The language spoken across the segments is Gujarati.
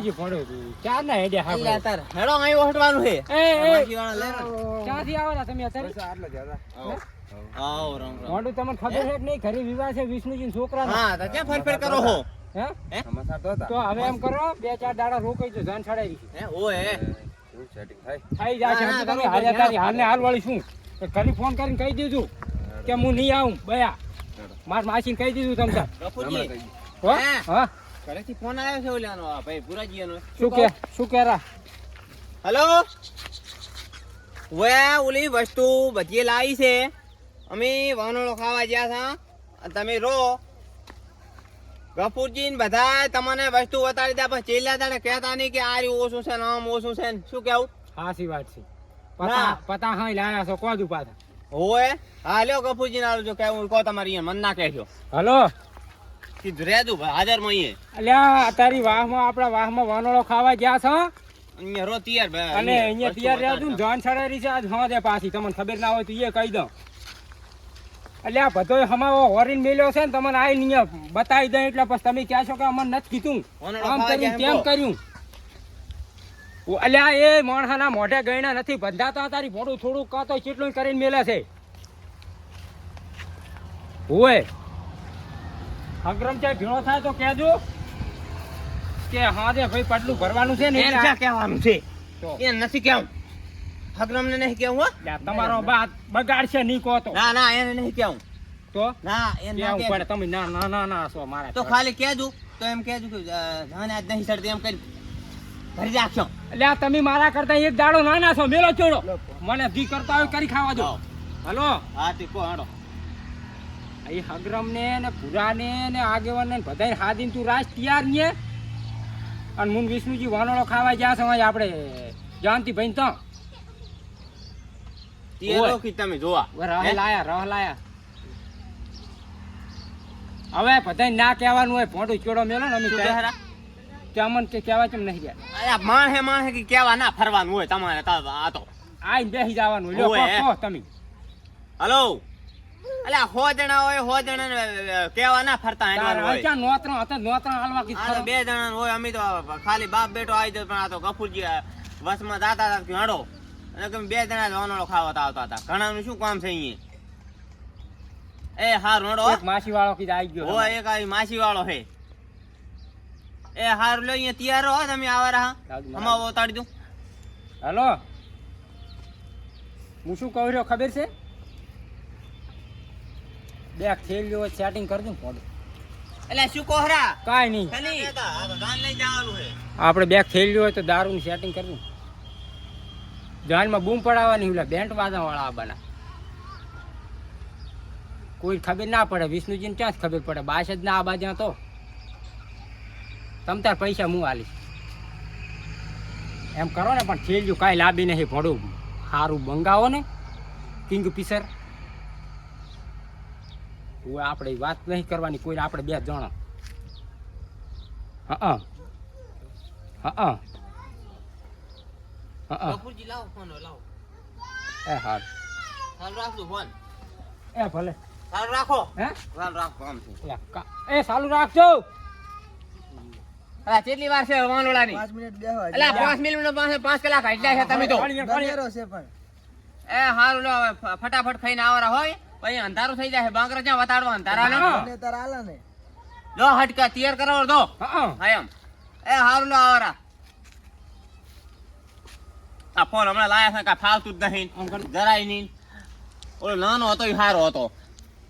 વિષ્ણુજી પડ્યો તું ચાર ના હેડે હા એટલે તાર હેડો અહીં ઓટવાનું છે ક્યાંથી આવેલા તમે અત્યારે આટલા જ્યાદા આવો રામ રામ મોઢું તમને ખબર છે કે નહીં ઘરે વિવાહ છે વિષ્ણુજી છોકરા હા તો ક્યાં ફરફર કરો હો હે સમાચાર તો હતા તો હવે એમ કરો 2-4 દાડા રોકાઈ જો જાન છડાઈ દીધી હે ઓએ એવું સેટિંગ થાય થઈ જશે ના, તમે ના, હાલ્યા તારી હાલને હાલ વાળી શું ઘરે ફોન કરીને કહી દીધું કે હું નહીં આવું બયા માર માસીને કહી દીધું તમ તાર બાપુજી હો હે? હા ઘરેથી ફોન આવ્યો છે ઓલાનો આ ભાઈ પુરાજીનો શું કેરા હેલો વે ઓલી વસ્તુ બધી લાવી છે અમે વાનોળો ખાવા ગયા હતા અને તમે રો ગફુરજી ને બધા તમને વસ્તુ બતાડી દે પછી ચેલ્યા હતા ને કહેતા નહીં કે આ રહ્યું ઓછું છે ને આમ ઓછું છે ને શું કેવું સાચી વાત છે ના. પતા હા લાયા છો કોજુ પાછા હોવે હા લ્યો ગફુરજી ના જો કેવું કહો તમારી મન ના કહેજો હલો કીધું રેજો હાજર માં અહીંયા અલ્યા તારી વાહમાં આપણા વાહમાં વાનોળો ખાવા ગયા છો અહીંયા રો તૈયાર અને અહીંયા તૈયાર રહ્યા તું જાન છડાઈ છે આજ હા દે પાછી તમને ખબર ના હોય તો એ કહી દઉં એટલે આ બધો હમાવો હોરીન મેલ્યો છે ને તમને આ અહીંયા બતાવી દઉં એટલે પછી તમે કહો છો કે અમને નથી કીધું વાનોળો આમ ખાવા કર્યું ગયા તેમ એમ કર્યું અલ્યા એ માણસાના મોઢે ગયણા નથી બંધાતા તારી મોઢું થોડું કાતો ચેટલું કરીને મેલે છે હોય અગ્રમ ચાય ભેળો થાય તો કહેજો કે હા દે ભાઈ પાટલું ભરવાનું છે ને એમ એટલે ક્યાં કહેવાનું છે તો. એ નથી કેવું હગરમ ને નહીં કેવું હો લ્યા, તમારો બાત બગાડશે નહીં કહો તો ના એને નહીં કેવું તો ના એને ના કેવું કહેવું. પડે તમે ના ના ના ના છો મારા તો ખાલી કહેજો તો એમ કહેજો કે જાને આજ નહીં સડતી એમ કરી ભરી રાખશો એટલે આ તમે મારા કરતા એક દાડો નાના છો મેલો ચોડો મને જી કરતા હોય કરી ખાવા દો હલો હા તે કો હાડો એ હગરમ ને ભૂરા ને આગેવાન ને બધાય હાદીન તું રાજ તૈયાર ને અને મુન વિષ્ણુજી વાનોળો ખાવા ગયા છે અહીં આપણે જાનતી ભાઈ તો તે રોકી તમે જોવા રહ લાયા હવે બધાય ના કહેવાનું હોય ભોંડું ચોડો મેલો ને અમે શું કહે હારા? કે અમને કે કહેવા કેમ નહીં ગયા અરે માણસે કે કેવા ના ફરવાનું હોય તમારે આ તો આઈને બેસી જવાનું લ્યો ઓવે. કહો તમે હલો અલ્યા હો જણા હોય હો જણા કેવા ના ફરતા હેડવાનું હોય ક્યાં નોતરા હાલવા કીધું આ તો બે જણા હોય અમે તો ખાલી બાપ બેટો આવી જાય પણ આ તો ગફુરજી વસમાં જાતા હતા કે હાડો અને તમે બે જણા જ વાનોળો ખાવા આવતા હતા ઘણાનું શું કામ છે અહીંયા એ હાર નડો એક માસી વાળો કીધું આવી ગયો હોય એક આ માસી વાળો છે એ હાર લો અહીંયા તૈયાર રહો તમે આવા રહા હમાવો ઉતાડી દઉં હલો હું શું કહું રહ્યો ખબર છે બે થેલીઓ સેટિંગ કરી દઉં ફોડું એટલે શું કોહરા કાંઈ નહીં ખાલી ગાન લઈ જવાનું છે આપણે બે થેલીઓ હોય તો દારૂનું સેટિંગ કરવું જાનમાં બૂમ પડાવવાની ઓલા બેન્ટ વાદા વાળા આવવાના કોઈ ખબર ના પડે વિષ્ણુજીને ક્યાં જ ખબર પડે બાસ જ ના આબા જ્યાં તો તમ તાર પૈસા હું આલીશ એમ કરો ને પણ થેલીઓ કાંઈ લાંબી નહીં ભોડું સારું બંગાવો ને કિંગ પીસર હું આપણે વાત નહીં કરવાની કોઈ આપણે બે જણ હા ગફુરજી લાવો ફોન લાવો એ હાર ચાલ રાખજો ફોન એ ભલે ચાલ રાખો હે ચાલ રાખો કામ છે એ ચાલુ રાખજો અલા કેટલી વાર છે વાનોળાની 5 મિનિટ બેહવા અલા 5 મિનિટ પાસે 5 કલાક હાલ્યા છે તમે તો ગણેરો છે પણ એ હારું લો હવે ફટાફટ ખાઈને આવરા હોય પછી અંધારું થઈ જાય બાંકરા ક્યાં વતાડવા અંધારા ને મને તાર આલા ને લો હટકા તૈયાર કરાવો દો હા હા એમ એ હારું લો આવરા આ ફોન હમણાં લાયા છે કાંઈ ફાવતું જ નહીં જરાય નહીં ઓલો નાનો હતો એ સારો હતો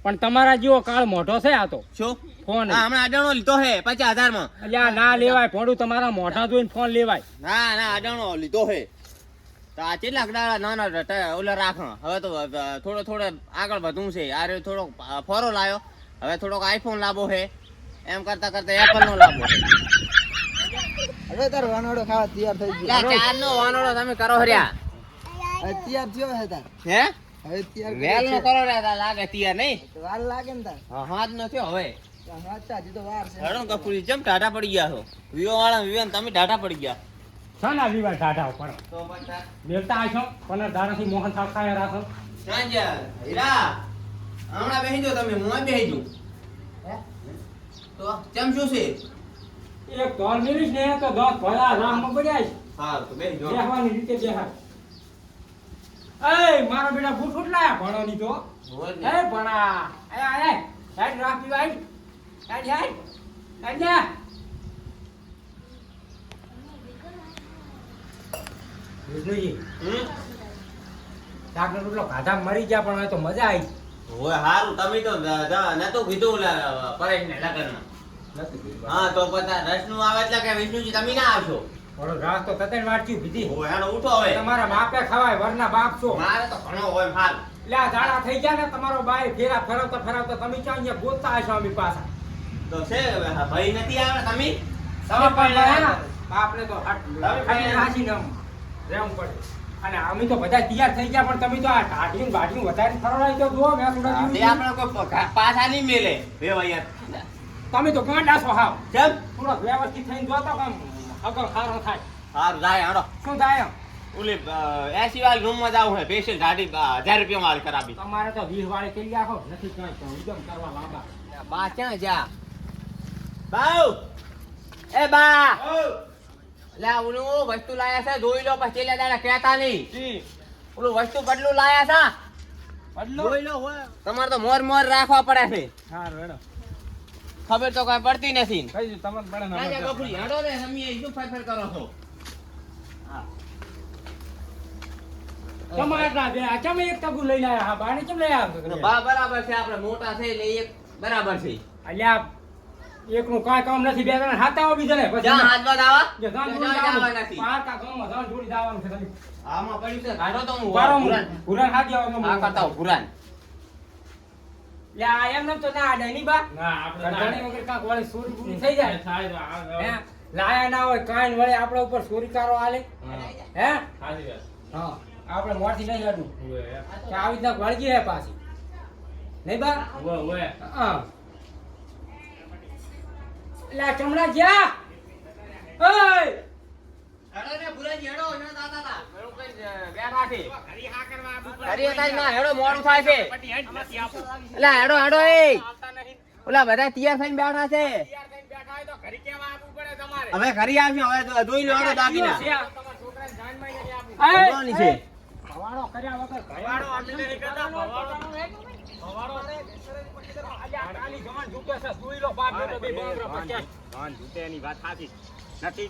પણ તમારા જેવો કાળ મોઢો છે આ તો શું ફોન હા હમણાં અડાણો લીધો છે 50,000 માં એટલે આ ના લેવાય ભોંડું તમારા મોઢા જોઈને ફોન લેવાય ના અડાણો લીધો છે તો આ કેટલાક દાડા નાના ઓલા રાખ હવે તો થોડો આગળ વધવું છે આ રહ્યો થોડોક ફોરો લાયો હવે થોડોક આઈફોન લાવો છે એમ કરતા એપલ નો લાવો છે હવે તાર વાનોડો ખાવા તૈયાર થઈ ગયો ચાર નો વાનોડો તમે કરો હર્યા હવે તૈયાર થયો હે તાર હે હવે તૈયાર વેલ નો કરો રે લાગે તૈયાર નહીં વાર લાગે ને તાર હા જ નો થયો હવે અચ્છા હજી તો વાર છે હડો કપૂરી જેમ ટાટા પડી ગયા છો વિવો વાળા વિવેન તમે ટાટા પડી ગયા શાના વિવાહ ટાટા ઉપર તો પછી દેવતા આશો પણ ધારાથી મોહન થાળ ખાયા રાખો સાંજે હીરા હમણાં બેહી જો તમે હું બેહી જો તો કેમ શું છે એક ધોલ મેલીશ ને તો 10 ભલા રાહમાં પડ્યા છે. હા તો બેસી જો. બેહવાની રીતે બેહાર. એય મારો બેટા બૂટ ઉઠલાયા ભણોની તો. હોય ને. એ ભણા. એ હેડ રાહ પીવાય. હેડ જા. વિષ્ણુજી હમ? ડાક્ટર એટલો ગાધા મરી ગયા પણ હવે તો મજા આવી. હોય હારું તમે તો નતું કીધું ઓલા પરેશને લગનમાં. હા તો પતા રસનું આવે એટલે કે વિષ્ણુજી તમે ના આવશો. ઓલો રાત તો તતેન વાટક્યું પીધી. હોય હાલો ઉઠો હવે. તમારા બાપે ખવાય વરના બાપ છો. મારે તો ઘણો હોય હાલ. એટલે આ ઝાડા થઈ ગયા ને તમારો બાય ફેરા ફેરવતા તમે ક્યાં અહીંયા ગોતતા હશો અમી પાછા. તો છે ભાઈ નથી આવે તમે. તમે પણ બાપને તો તમે ખાલી નાસીને આમ રહેવું પડે. અને અમે તો બધા તૈયાર થઈ ગયા પણ તમે તો આ ઢાઢીયું બાઢીયું વધારે ફરવાય તો જુઓ મેં થોડા તે દિવસ આપણે કોઈ પાછા નહીં મેલે વેવાયા. તમે તો ગાંડા છો હાવ. કેમ? થોડોક વ્યવસ્થિત થઈને જોતો કામ અગર સારો થાય. હારું જાય હાલો. શું થાય એમ? ઓલી 80 વાળી રૂમમાં જાવ હે સ્પેશિયલ ગાડી 1000 રૂપિયા માલ કરાવી. તમારે તો 20 વાળી કરી રાખો નથી કાંઈ તો ઉદમ કરવા લાંબા. બા ક્યાં જા? બાઉ એ બા લે ઓલું વસ્તુ લાયા છે જોઈ લો પછી લે દાડા કહેતા નહીં. ઓલું વસ્તુ બદલું લાયા છે જોઈ લો. તમારે તો મોર મોર રાખવા પડે છે. હા રેડો ખબર તો કઈ પડતી નથી. કઈ તમને પડે ના જા ગફુરી હાડો રે તમે શું ફેર કરો છો? હા તમારા બે તમે એક તગુ લઈને આયા હા બાને કેમ લઈ આવ્યા? બા બરાબર છે આપણે મોટા છે એટલે એક બરાબર છે. અલ્યા એકનું કાંઈ કામ નથી બે જણા હાથાઓ બીજાને પછી જા હાથ બાદ આવા જે જાન જોડી જવા જવાનું. નથી. પારકા ગામમાં જાન જોડી જવાનું છે તમે. આમાં પડ્યું છે કાઢો તો હું બારો પુરાણ. પુરાણ હાથી આવવાનું. આ કરતા હું પુરાણ. યા એમ નમ તો ના આડે ની બા. ના આપણે ઘણી વખત કાંક વળી ચોરી પૂરી થઈ જાય. હે? લાયા ના હોય કાંઈ વળી આપણા ઉપર ચોરીકારો આલે. હે? હા આપણે મોરથી નહીં હેડું કે આવી રીતના વળગી હે પાછી નહીં બા. હા લા ચમડા જ્યા ઓય હેડો ને પુરાણ હેડો ન દાદા તા મેળો કઈ બેઠા છે હરી હતા ના હેડો મોડું થાય છે. એલા હેડો હેડો એ ઓલા બધા તૈયાર થઈને બેઠા છે. હવે ઘરે આવશું હવે તો જોઈ લો હેડો દાગીના ભગવાનની છે. ભવાડો કર્યા વગર ભવાડો અમે નહીં કરતા ભવાડો અલ્યા કાલી જવાન ઝૂકે છે સુઈ લો બાપ બેટો બે બાંગરો પચાસ જવાન ઝૂકે એની વાત સાચી નથી.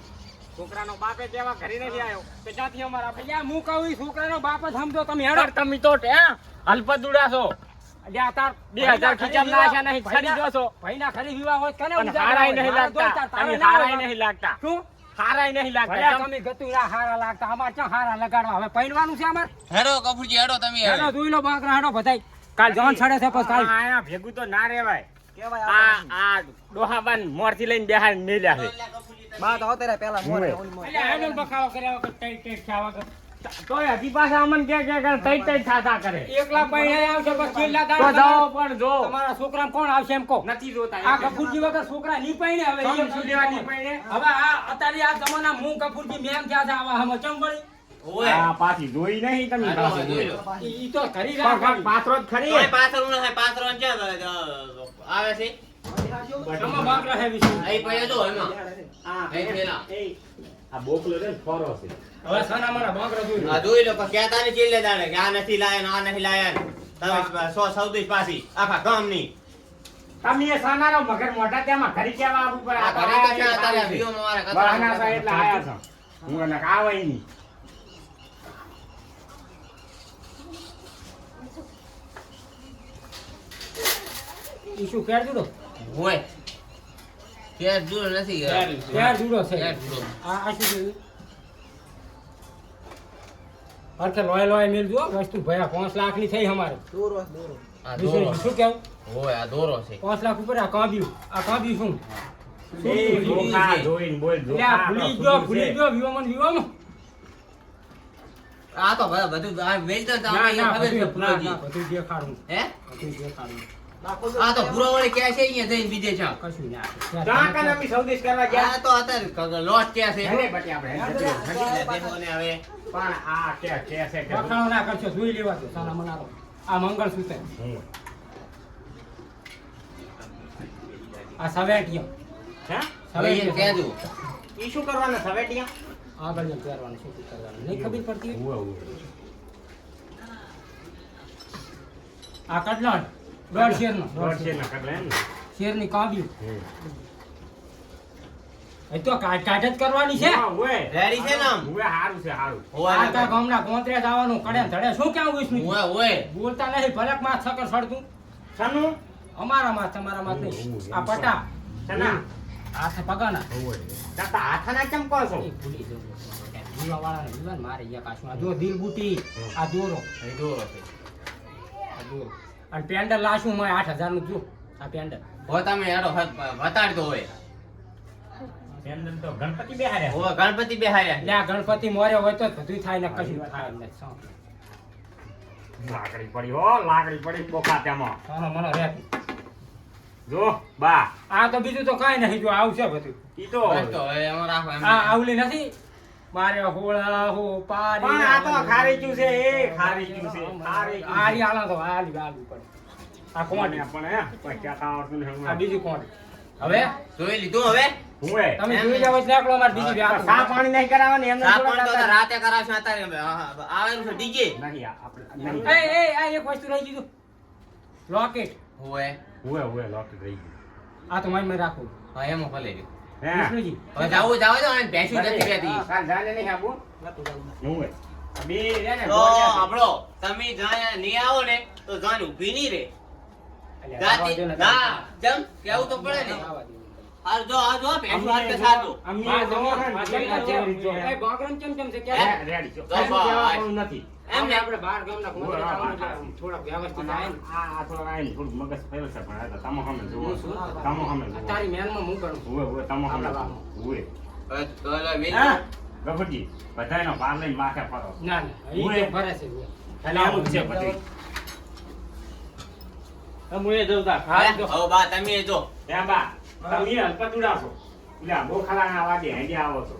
છોકરાનો બાપે કેવા ઘરે નથી આવ્યો કે જ્યાંથી અમારા અલ્યા હું કહું ઈ છોકરાનો બાપ જ સમજો તમે હેડો તમે તો હલપત ઉડાસો. અલ્યા તાર 2000 ખીચામ ના આશા નહીં ખરીદો છો ભાઈના ખરી વિવાહ હોય કને હારાય નહીં લાગતા તમે હારાય નહીં લાગતા શું હારાય નહીં લાગતા તમે ગતુરા હારા લાગતા અમાર ક્યાં હારા લગાડવા હવે પહેરવાનું છે અમાર હેડો કપૂરજી હેડો તમે હેડો જોઈ લો બાંકરા હેડો બધાય કાલ જવાન છડે છે પછી કાલ આયા ભેગું તો ના રેવાય. કેવાય આ ડોહાબાન મોરથી લઈને બેહાર મેલ્યા છે. બા તો આવતા રહ્યા પેલા મોરે ઓલી મોરે. અલ્યા હેડો બખાવો કર્યા વગર ટાઈટ ટાઈટ ખાવા વગર તોય હજી પાછા અમને કે તઈ તઈ થાતા કરે. એકલા પૈણે આવશે પછી છેલ્લા તો દાડા જાઓ પણ જો તમારા છોકરાને કોણ આવશે એમ કહો નથી જોતા. આ કપૂરજી વગર છોકરા ની પૈણે હવે સમજ એમ શું સુધી લેવા કોણ? નહીં પૈણે? હવે આ અત્યારે આ જમાના હું કપૂરજી મેમ થયા છે આવા હમ ચમ વળી ઓય આ પાછી જોઈ નહીં તમે હેડો, પાછી જોઈ લો. ઈ તો કરી પણ રાખ પાત્રો જ ખરી. તોય પાછળ ન થાય પાછળ ન ક્યાં આવે છે તમારા બાંકરા હે વિશે અહીં પડ્યો જો એમાં આ અહીં પેલા. આ બોકલો છે ને ફોરો છે. હવે સાના મારા બાંકરા જોઈ લો. આ જોઈ લો પણ કહેતા નહીં ચીલે દાડે કે આ નથી લાયા ને આ નહીં લાયા ને. તમે સૌદેશ પાછી આખા ગામની તમે એ સાનારો મગર મોટા તેમાં ઘરી કેવા આવું પર આ ઘરે તો છે અત્યારે વિડીયોમાં મારા કચરા બહાના છે એટલે આયા છો. હું એને આવે નહીં. ઈ શું કેર જુડો હોય ક્યાં દૂર નથી કેર જુડો છે ક્યાં જુડો? આ શું જોયું અર્થે લોય લોય મેલ જો વસ્તુ ભયા 5 લાખ ની થઈ અમારે દૂર વસ દૂર. આ દોરો શું કેવું હોય આ દોરો છે 5 લાખ ઉપર આ કાંબ્યું શું એ ધોખા જોઈને બોલ એટલે આ ભૂલી ગયો વિવામન આ તો બધું આ વેચતો તો ના આપણે ના ખબર છે પુરોજી. બધું દેખાડું હે બધું દેખાડું આ તો પૂરો વળી ક્યાં છે અહીંયા જઈને બીજે છે કશું ના ત્યાં કાન અમે સૌદેશ કરવા ગયા. આ તો અત્યારે લોટ ક્યાં છે હેડે બટી આપણે હેડે. એટલે બેનોને હવે પણ આ કે છે કે વખાણો ના કરશો જોઈ લેવા દો સાના મનારો આ મંગળસૂત્ર હું. આ સવેટિયો હે હવે એ કહેજો. ઈ શું કરવાના સવેટિયા? આગળ પહેરવાનું શું કરવાનું નહીં ખબર પડતી ઉવે ઉવે આ કટલાણ દોઢ શેરનો દોઢ છે ના કટલા એમ ને શેરની કાબ્યું એ તો કાઢ જ કરવાની છે હા ઉવે રેડી છે ને આમ? ઉવે હારું છે હારું આ કા ગામના કોંતરે જવાનું કડે ધડે શું કેવું વિષ્ણુ ઓય ઓય. બોલતા નહીં ભલક માં સકર સડતું સનું અમારા માં તમારા માં નહીં આ પટા સના હાથ પગાના ઉવે તાતા હાથના કેમ કહો છો એ ભૂલી જવું દીવા વાળાને દીવાન મારે યા પાછું આ જો દિલ બુટી આ દોરો એ દોરો છે. આ દોરો અને પેન્ડલ લાશું મેં 8000 નું જો આ પેન્ડલ હો તમે હેડો બતાડ દો હોય. એમને તો ગણપતિ બેહાર્યા ઓય ગણપતિ બેહાર્યા. લ્યા ગણપતિ મોરે હોય તો જ બધું થાય ને કશું થાય ને લાકડી પડી હો લાકડી પડી બોખા તેમાં સોનો મનો રે જો બા આ તો બીજું તો કાઈ નહીં જો આવશે બધું ઈ તો બસ તો હવે એમાં રાખો એમ. આ આવલી નથી મારે હોળા હો પારી પણ આ તો ખારી જ્યું છે એ ખારી જ્યું છે ખારી જ્યું છે. આરી આલા તો આલી આલી પડે આ કોણ પણ હે કોઈ કહેતા આવડતું નહીં આ બીજું કોણ હવે જોઈ લીધું હવે? હુંએ તમે જોઈ જાવ એટલે એકલો માર બીજી સા વ્યાપ પાણી નહીં કરાવવાની એમને સા થોડા પણ તો દાદા. રાતે કરાવશું અત્યારે આવેલું છે ડીજે. નહીં આપણે નહીં એ એ આ એક વસ્તુ રહી ગયું લોકેટ ઓય હુંએ લોક રહી ગયું આ તો મારી રાખું હા એમાં ભલે રહ્યું. હે વિષ્ણુજી હવે જાવ દો અને ભેંસું જતી રહેતી. હા, કાલ જાને નહીં આવું હુંએ બે રે ને તો આપણો તમે જ્યાં નહીં આવો ને તો જાન ઊભી નહીં રે. જાતી ના જમ કેવું તો પડે ને. હાલ જો આ જો ભેંસું હાથ કે સાચું. અમે આ જો જમો, હે આ ને, જમો, જો એ બાગરમ ચમ ચમ છે કે હે, રેડી છો તો કશું બસ. કહેવાનું નથી એમ ને આપણે બહાર ગામના ઉભો કોંતરે રહો, જવાનું હા, એટલે થોડાક વ્યવસ્થિત આ થાય ને. થોડો આઈને થોડું મગજ ફેરવે છે પણ આ તો તમો સામે જુઓ હું શું? તમો સામે જુઓ તારી મેનમાં હું કરું હુંએ તમો સામે આપણા જુઓ. હુંએ હવે તો એટલે વેચી. હા ગફુરજી બધાયનો ભાર લઈને માથે ફરો ના ના ઈ હું એ- તો ભરે છે એટલે આવું જ છે બધું હું એ જવતા હે? ખાસ જો હવે બા તમે જો ત્યાં બા તમે હલકત ઉડાસો એટલે બોખાલાના વાગે હેડે આવો છો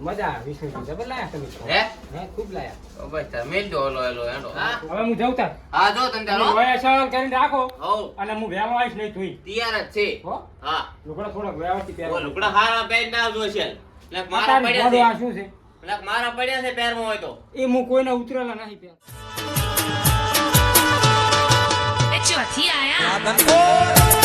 મજા આવે વિષ્ણુ જબર લાયા તમે તો. હે હે ખૂબ લાયા તો બસ તમે જો ઓલો એલો હેડો. હા હવે હું જઉં તાર હા જો તમે ચાલો. વયસન કરીને રાખો હો અને હું વહેલો આવીશ નહીં તુંય તૈયાર જ છે. હો હા લુગડા થોડાક વ્યવસ્થિત ઓ પહેરવા. લુગડા હારા પહેરી ના આવજો છે. એટલે મારા તારી પડ્યા ગોળો છે. આ શું છે એટલે મારા પડ્યા છે પેરમાં હોય તો. એ હું કોઈને ઉતરેલા નહીં પહેર Echo, aquí, allá.